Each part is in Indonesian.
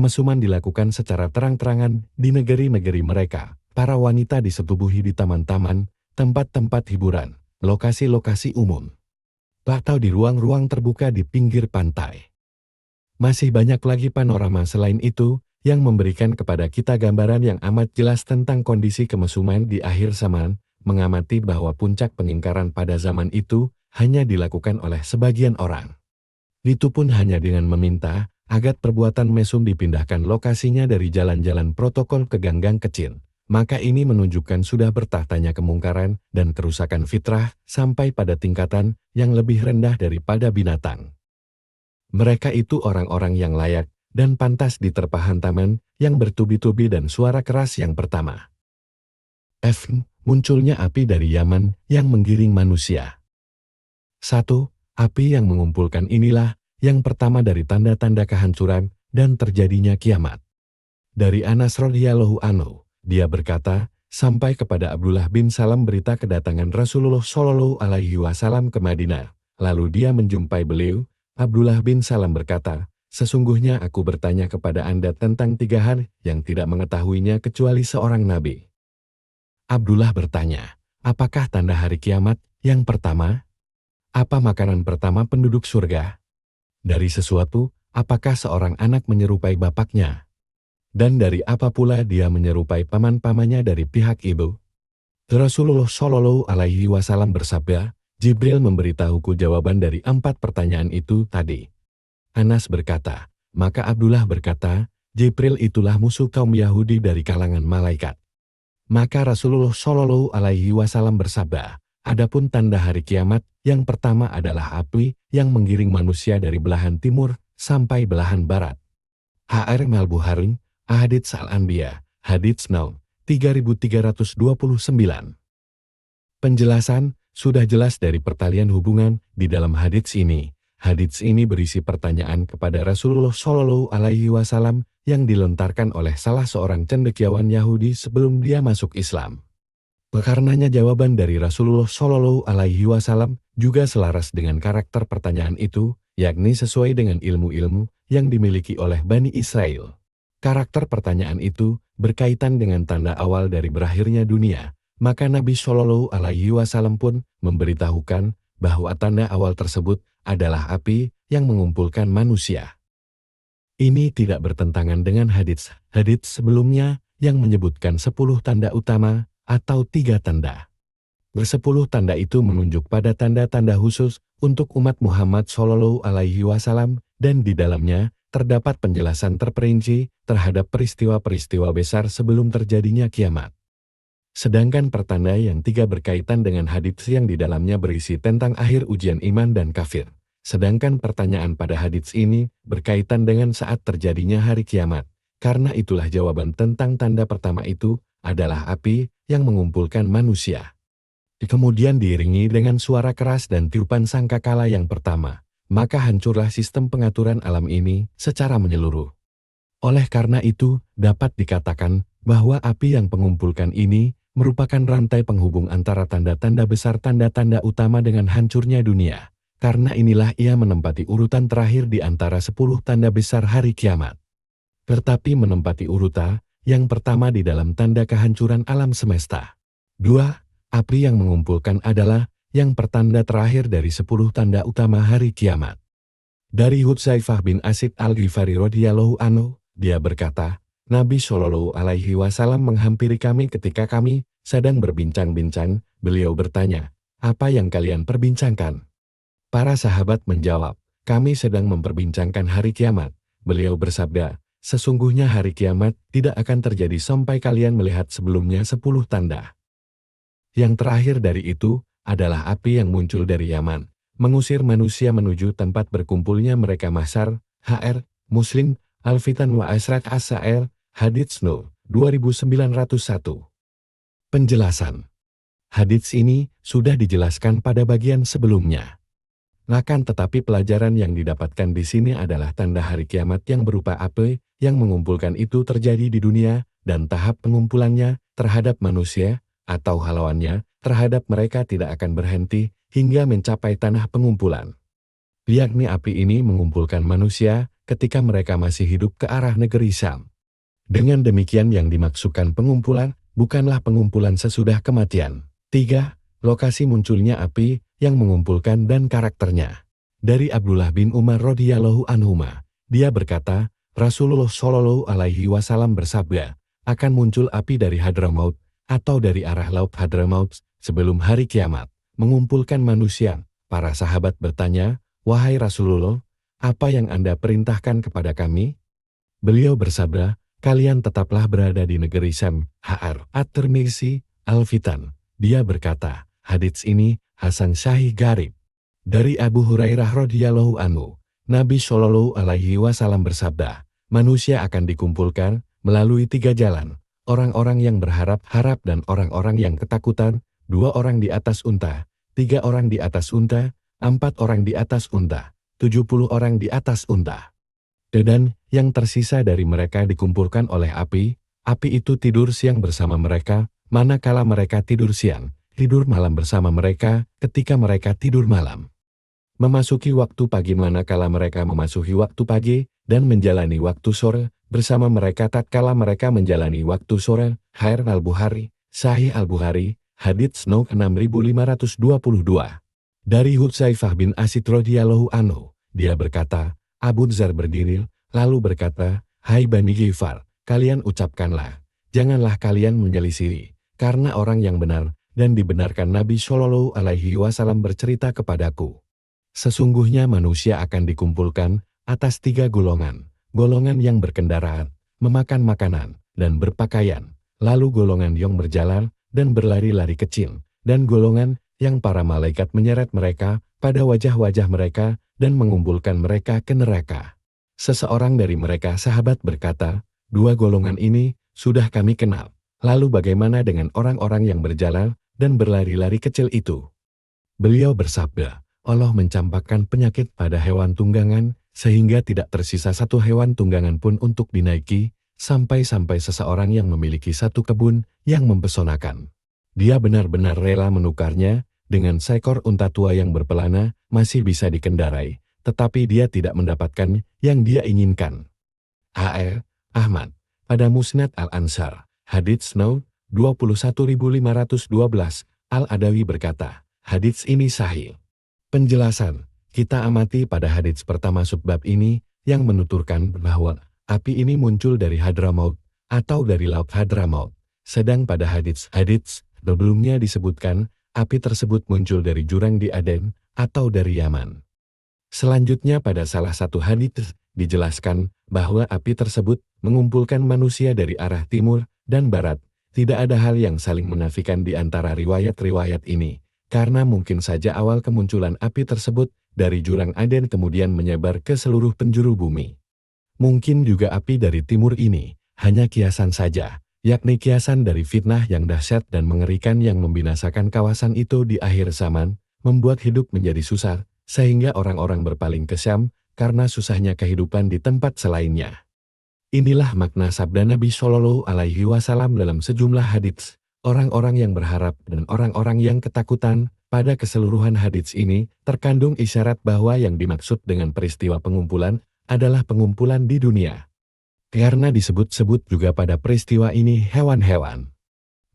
Pemesuman dilakukan secara terang-terangan di negeri-negeri mereka. Para wanita disetubuhi di taman-taman, tempat-tempat hiburan, lokasi-lokasi umum, atau di ruang-ruang terbuka di pinggir pantai. Masih banyak lagi panorama selain itu yang memberikan kepada kita gambaran yang amat jelas tentang kondisi kemesuman di akhir zaman, mengamati bahwa puncak pengingkaran pada zaman itu hanya dilakukan oleh sebagian orang. Itu pun hanya dengan meminta agar perbuatan mesum dipindahkan lokasinya dari jalan-jalan protokol ke gang-gang kecil. Maka ini menunjukkan sudah bertahtanya kemungkaran dan kerusakan fitrah sampai pada tingkatan yang lebih rendah daripada binatang. Mereka itu orang-orang yang layak dan pantas diterpa hantaman yang bertubi-tubi dan suara keras yang pertama. Munculnya api dari Yaman yang menggiring manusia. 1. Api yang mengumpulkan inilah yang pertama dari tanda-tanda kehancuran dan terjadinya kiamat. Dari Anas radhiyallahu anhu, dia berkata, sampai kepada Abdullah bin Salam berita kedatangan Rasulullah Shallallahu alaihi wasallam ke Madinah. Lalu dia menjumpai beliau. Abdullah bin Salam berkata, sesungguhnya aku bertanya kepada Anda tentang 3 hal yang tidak mengetahuinya kecuali seorang nabi. Abdullah bertanya, apakah tanda hari kiamat yang pertama? Apa makanan pertama penduduk surga? Dari sesuatu, apakah seorang anak menyerupai bapaknya? Dan dari apa pula dia menyerupai paman-pamannya dari pihak ibu? Rasulullah Shallallahu alaihi wasallam bersabda, Jibril memberitahuku jawaban dari 4 pertanyaan itu tadi. Anas berkata, maka Abdullah berkata, Jibril itulah musuh kaum Yahudi dari kalangan malaikat. Maka Rasulullah Shallallahu alaihi wasallam bersabda, adapun tanda hari kiamat yang pertama adalah api yang menggiring manusia dari belahan timur sampai belahan barat. H.R. Al-Bukhari, Ahadits Al-Anbiya, Hadits No. 3329. Penjelasan sudah jelas dari pertalian hubungan di dalam hadits ini. Hadits ini berisi pertanyaan kepada Rasulullah Shallallahu alaihi wasallam yang dilontarkan oleh salah seorang cendekiawan Yahudi sebelum dia masuk Islam. Karenanya jawaban dari Rasulullah Shallallahu alaihi wasallam juga selaras dengan karakter pertanyaan itu, yakni sesuai dengan ilmu-ilmu yang dimiliki oleh Bani Israel. Karakter pertanyaan itu berkaitan dengan tanda awal dari berakhirnya dunia, maka Nabi Shallallahu alaihi wasallam pun memberitahukan bahwa tanda awal tersebut adalah api yang mengumpulkan manusia. Ini tidak bertentangan dengan hadits sebelumnya yang menyebutkan 10 tanda utama atau 3 tanda. 10 tanda itu menunjuk pada tanda-tanda khusus untuk umat Muhammad Shallallahu alaihi wasallam dan di dalamnya terdapat penjelasan terperinci terhadap peristiwa-peristiwa besar sebelum terjadinya kiamat. Sedangkan pertanda yang 3 berkaitan dengan hadits yang di dalamnya berisi tentang akhir ujian iman dan kafir. Sedangkan pertanyaan pada hadits ini berkaitan dengan saat terjadinya hari kiamat. Karena itulah jawaban tentang tanda pertama itu adalah api yang mengumpulkan manusia. Kemudian diiringi dengan suara keras dan tiupan sangkakala yang pertama, maka hancurlah sistem pengaturan alam ini secara menyeluruh. Oleh karena itu, dapat dikatakan bahwa api yang mengumpulkan ini merupakan rantai penghubung antara tanda-tanda besar tanda-tanda utama dengan hancurnya dunia. Karena inilah ia menempati urutan terakhir di antara 10 tanda besar hari kiamat. Tetapi menempati urutan yang pertama di dalam tanda kehancuran alam semesta. 2. Api yang mengumpulkan adalah yang pertanda terakhir dari 10 tanda utama hari kiamat. Dari Hudzaifah bin Asid Al-Ghifari radhiyallahu anhu, dia berkata, Nabi Shallallahu alaihi wasallam menghampiri kami ketika kami sedang berbincang-bincang. Beliau bertanya, apa yang kalian perbincangkan? Para sahabat menjawab, kami sedang memperbincangkan hari kiamat. Beliau bersabda, sesungguhnya hari kiamat tidak akan terjadi sampai kalian melihat sebelumnya 10 tanda. Yang terakhir dari itu adalah api yang muncul dari Yaman, mengusir manusia menuju tempat berkumpulnya mereka mahsyar. H.R. Muslim, Al-Fitan wa Asrak As-Sa'ir, Hadits No. 2901. Penjelasan. Hadits ini sudah dijelaskan pada bagian sebelumnya. Akan tetapi pelajaran yang didapatkan di sini adalah tanda hari kiamat yang berupa api yang mengumpulkan itu terjadi di dunia dan tahap pengumpulannya terhadap manusia atau halauannya terhadap mereka tidak akan berhenti hingga mencapai tanah pengumpulan. Yakni api ini mengumpulkan manusia ketika mereka masih hidup ke arah negeri Syam. Dengan demikian yang dimaksudkan pengumpulan bukanlah pengumpulan sesudah kematian. 3. Lokasi munculnya api yang mengumpulkan dan karakternya. Dari Abdullah bin Umar radhiyallahu anhuma, dia berkata, Rasulullah Shallallahu alaihi wasallam bersabda, akan muncul api dari Hadramaut atau dari arah laut Hadramaut sebelum hari kiamat, mengumpulkan manusia. Para sahabat bertanya, wahai Rasulullah, apa yang Anda perintahkan kepada kami? Beliau bersabda, kalian tetaplah berada di negeri Syam. Hr. At-Tirmizi, Al-Fitan. Dia berkata, hadits ini Hasan Sahih Garib. Dari Abu Hurairah radhiyallahu anhu, Nabi Shallallahu alaihi wasallam bersabda, manusia akan dikumpulkan melalui 3 jalan, orang-orang yang berharap-harap dan orang-orang yang ketakutan, 2 orang di atas unta, 3 orang di atas unta, 4 orang di atas unta, 70 orang di atas unta. Dan yang tersisa dari mereka dikumpulkan oleh api itu tidur siang bersama mereka, manakala mereka tidur siang, tidur malam bersama mereka ketika mereka tidur malam. Memasuki waktu pagi manakala mereka memasuki waktu pagi, dan menjalani waktu sore bersama mereka tatkala mereka menjalani waktu sore. Hr. Al-Bukhari, Sahih Al-Bukhari, hadits No. 6522. Dari Hudzaifah bin Asid radhiyallahu anhu, dia berkata, Abu Dzar berdiri, lalu berkata, hai Bani Ghifar, kalian ucapkanlah, janganlah kalian menyelisih, karena orang yang benar dan dibenarkan Nabi Shallallahu alaihi wasallam bercerita kepadaku. Sesungguhnya manusia akan dikumpulkan atas 3 golongan, golongan yang berkendaraan, memakan makanan, dan berpakaian, lalu golongan yang berjalan dan berlari-lari kecil, dan golongan yang para malaikat menyeret mereka pada wajah-wajah mereka dan mengumpulkan mereka ke neraka. Seseorang dari mereka sahabat berkata, 2 golongan ini sudah kami kenal, lalu bagaimana dengan orang-orang yang berjalan dan berlari-lari kecil itu? Beliau bersabda, Allah mencampakkan penyakit pada hewan tunggangan, sehingga tidak tersisa satu hewan tunggangan pun untuk dinaiki, sampai-sampai seseorang yang memiliki satu kebun yang mempesonakan. Dia benar-benar rela menukarnya dengan seekor unta tua yang berpelana, masih bisa dikendarai, tetapi dia tidak mendapatkan yang dia inginkan. Hr. Ahmad, pada Musnad Al-Ansar, hadits No. 21512, Al-Adawi berkata, hadits ini sahih. Penjelasan, kita amati pada hadits pertama subbab ini, yang menuturkan bahwa api ini muncul dari Hadramaut, atau dari laut Hadramaut. Sedang pada hadits sebelumnya disebutkan, api tersebut muncul dari jurang di Aden, atau dari Yaman. Selanjutnya pada salah satu hadits, dijelaskan bahwa api tersebut mengumpulkan manusia dari arah timur dan barat. Tidak ada hal yang saling menafikan di antara riwayat-riwayat ini. Karena mungkin saja awal kemunculan api tersebut dari jurang Aden kemudian menyebar ke seluruh penjuru bumi. Mungkin juga api dari timur ini hanya kiasan saja, yakni kiasan dari fitnah yang dahsyat dan mengerikan yang membinasakan kawasan itu di akhir zaman, membuat hidup menjadi susah, sehingga orang-orang berpaling ke Syam karena susahnya kehidupan di tempat selainnya. Inilah makna sabda Nabi Shallallahu alaihi wasallam dalam sejumlah hadits. Orang-orang yang berharap dan orang-orang yang ketakutan. Pada keseluruhan hadits ini terkandung isyarat bahwa yang dimaksud dengan peristiwa pengumpulan adalah pengumpulan di dunia. Karena disebut-sebut juga pada peristiwa ini hewan-hewan.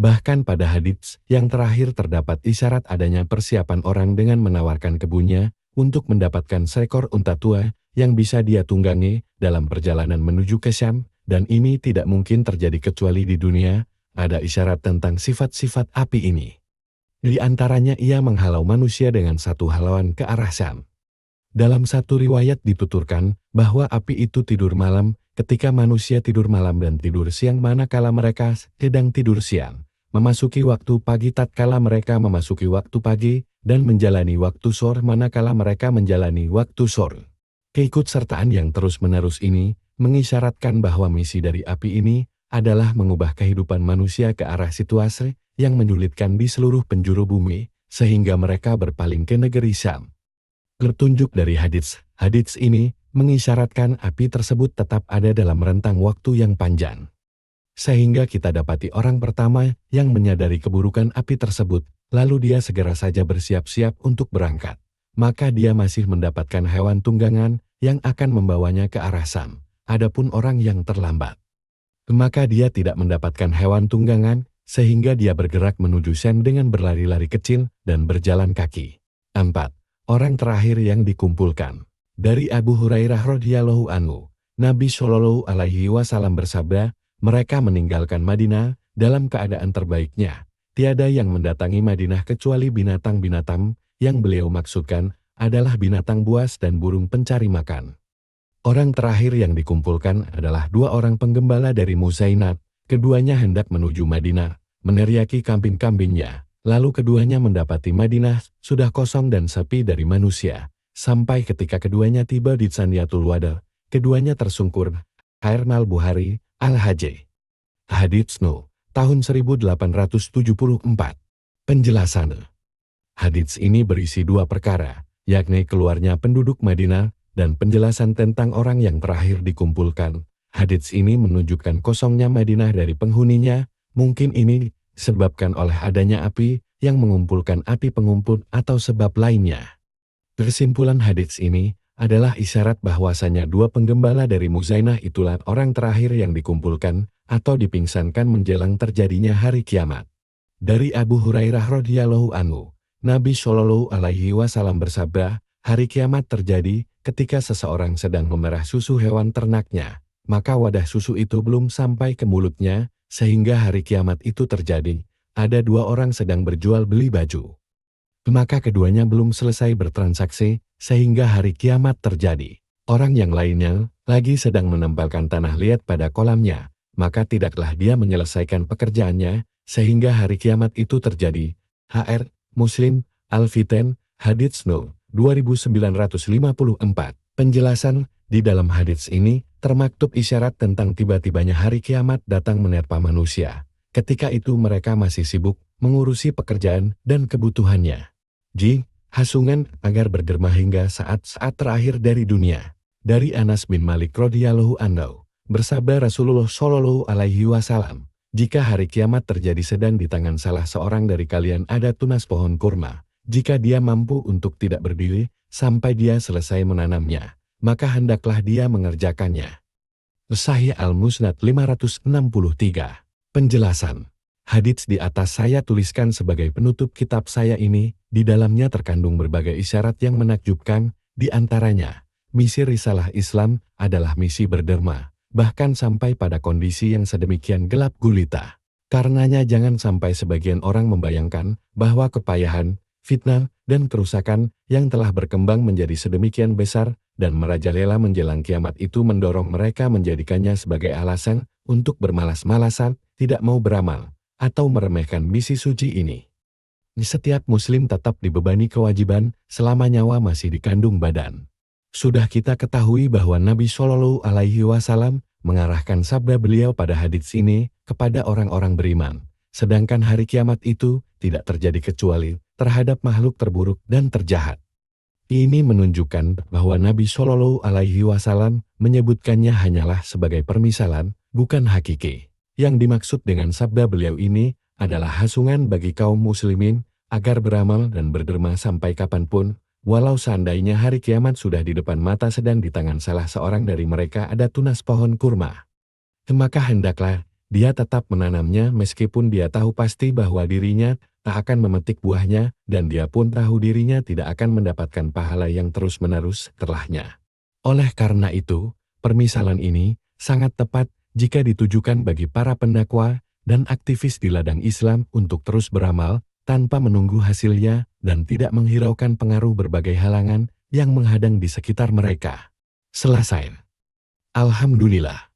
Bahkan pada hadits yang terakhir terdapat isyarat adanya persiapan orang dengan menawarkan kebunnya untuk mendapatkan seekor unta tua yang bisa dia tunggangi dalam perjalanan menuju ke Syam, dan ini tidak mungkin terjadi kecuali di dunia. Ada isyarat tentang sifat-sifat api ini. Di antaranya ia menghalau manusia dengan satu halauan ke arah Syam. Dalam satu riwayat dituturkan bahwa api itu tidur malam ketika manusia tidur malam dan tidur siang manakala mereka sedang tidur siang. Memasuki waktu pagi tatkala mereka memasuki waktu pagi dan menjalani waktu sore manakala mereka menjalani waktu sore. Keikutsertaan yang terus-menerus ini mengisyaratkan bahwa misi dari api ini adalah mengubah kehidupan manusia ke arah situasi yang menyulitkan di seluruh penjuru bumi, sehingga mereka berpaling ke negeri Syam. Petunjuk dari hadits ini mengisyaratkan api tersebut tetap ada dalam rentang waktu yang panjang. Sehingga kita dapati orang pertama yang menyadari keburukan api tersebut, lalu dia segera saja bersiap-siap untuk berangkat. Maka dia masih mendapatkan hewan tunggangan yang akan membawanya ke arah Sam. Adapun orang yang terlambat, maka dia tidak mendapatkan hewan tunggangan, sehingga dia bergerak menuju Sam dengan berlari-lari kecil dan berjalan kaki. 4. Orang terakhir yang dikumpulkan. Dari Abu Hurairah radhiyallahu anhu, Nabi Shallallahu alaihi wasallam bersabda, mereka meninggalkan Madinah dalam keadaan terbaiknya. Tiada yang mendatangi Madinah kecuali binatang-binatang yang beliau maksudkan adalah binatang buas dan burung pencari makan. Orang terakhir yang dikumpulkan adalah 2 orang penggembala dari Muzainat. Keduanya hendak menuju Madinah, meneriaki kambing-kambingnya. Lalu keduanya mendapati Madinah sudah kosong dan sepi dari manusia. Sampai ketika keduanya tiba di Saniyatul Wada, keduanya tersungkur. Hairnal Buhari, Al-Hajj. Hadits No, tahun 1874. Penjelasan. Hadits ini berisi 2 perkara, yakni keluarnya penduduk Madinah dan penjelasan tentang orang yang terakhir dikumpulkan. Hadits ini menunjukkan kosongnya Madinah dari penghuninya. Mungkin ini disebabkan oleh adanya api yang mengumpulkan api pengumpul atau sebab lainnya. Kesimpulan hadits ini adalah isyarat bahwasanya 2 penggembala dari Muzainah itulah orang terakhir yang dikumpulkan atau dipingsankan menjelang terjadinya hari kiamat. Dari Abu Hurairah radhiyallahu anhu, Nabi Shallallahu alaihi wasallam bersabda, hari kiamat terjadi ketika seseorang sedang memerah susu hewan ternaknya, maka wadah susu itu belum sampai ke mulutnya, sehingga hari kiamat itu terjadi. Ada 2 orang sedang berjual beli baju, maka keduanya belum selesai bertransaksi, sehingga hari kiamat terjadi. Orang yang lainnya lagi sedang menempelkan tanah liat pada kolamnya, maka tidaklah dia menyelesaikan pekerjaannya, sehingga hari kiamat itu terjadi. HR Muslim Al-Fitan, Hadits No 2954. Penjelasan. Di dalam hadits ini termaktub isyarat tentang tiba-tibanya hari kiamat datang menerpa manusia. Ketika itu mereka masih sibuk mengurusi pekerjaan dan kebutuhannya. Hasungan agar berderma hingga saat-saat terakhir dari dunia. Dari Anas bin Malik radhiyallahu anhu, bersabda Rasulullah Shallallahu alaihi wasallam, jika hari kiamat terjadi sedang di tangan salah seorang dari kalian ada tunas pohon kurma, jika dia mampu untuk tidak berdiri sampai dia selesai menanamnya, maka hendaklah dia mengerjakannya. Sahih Al-Musnad 563. Penjelasan. Hadits di atas saya tuliskan sebagai penutup kitab saya ini. Di dalamnya terkandung berbagai isyarat yang menakjubkan. Di antaranya, misi risalah Islam adalah misi berderma, bahkan sampai pada kondisi yang sedemikian gelap gulita. Karenanya jangan sampai sebagian orang membayangkan bahwa kepayahan, fitnah, dan kerusakan yang telah berkembang menjadi sedemikian besar dan merajalela menjelang kiamat itu mendorong mereka menjadikannya sebagai alasan untuk bermalas-malasan, tidak mau beramal, atau meremehkan misi suci ini. Setiap muslim tetap dibebani kewajiban selama nyawa masih dikandung badan. Sudah kita ketahui bahwa Nabi Shallallahu alaihi wasallam mengarahkan sabda beliau pada hadits ini kepada orang-orang beriman. Sedangkan hari kiamat itu tidak terjadi kecuali terhadap makhluk terburuk dan terjahat. Ini menunjukkan bahwa Nabi Shallallahu alaihi wasallam menyebutkannya hanyalah sebagai permisalan, bukan hakiki. Yang dimaksud dengan sabda beliau ini adalah hasungan bagi kaum muslimin agar beramal dan berderma sampai kapanpun, walau seandainya hari kiamat sudah di depan mata sedang di tangan salah seorang dari mereka ada tunas pohon kurma. Maka hendaklah dia tetap menanamnya meskipun dia tahu pasti bahwa dirinya tak akan memetik buahnya dan dia pun tahu dirinya tidak akan mendapatkan pahala yang terus-menerus setelahnya. Oleh karena itu, permisalan ini sangat tepat jika ditujukan bagi para pendakwa dan aktivis di ladang Islam untuk terus beramal tanpa menunggu hasilnya dan tidak menghiraukan pengaruh berbagai halangan yang menghadang di sekitar mereka. Selesai. Alhamdulillah.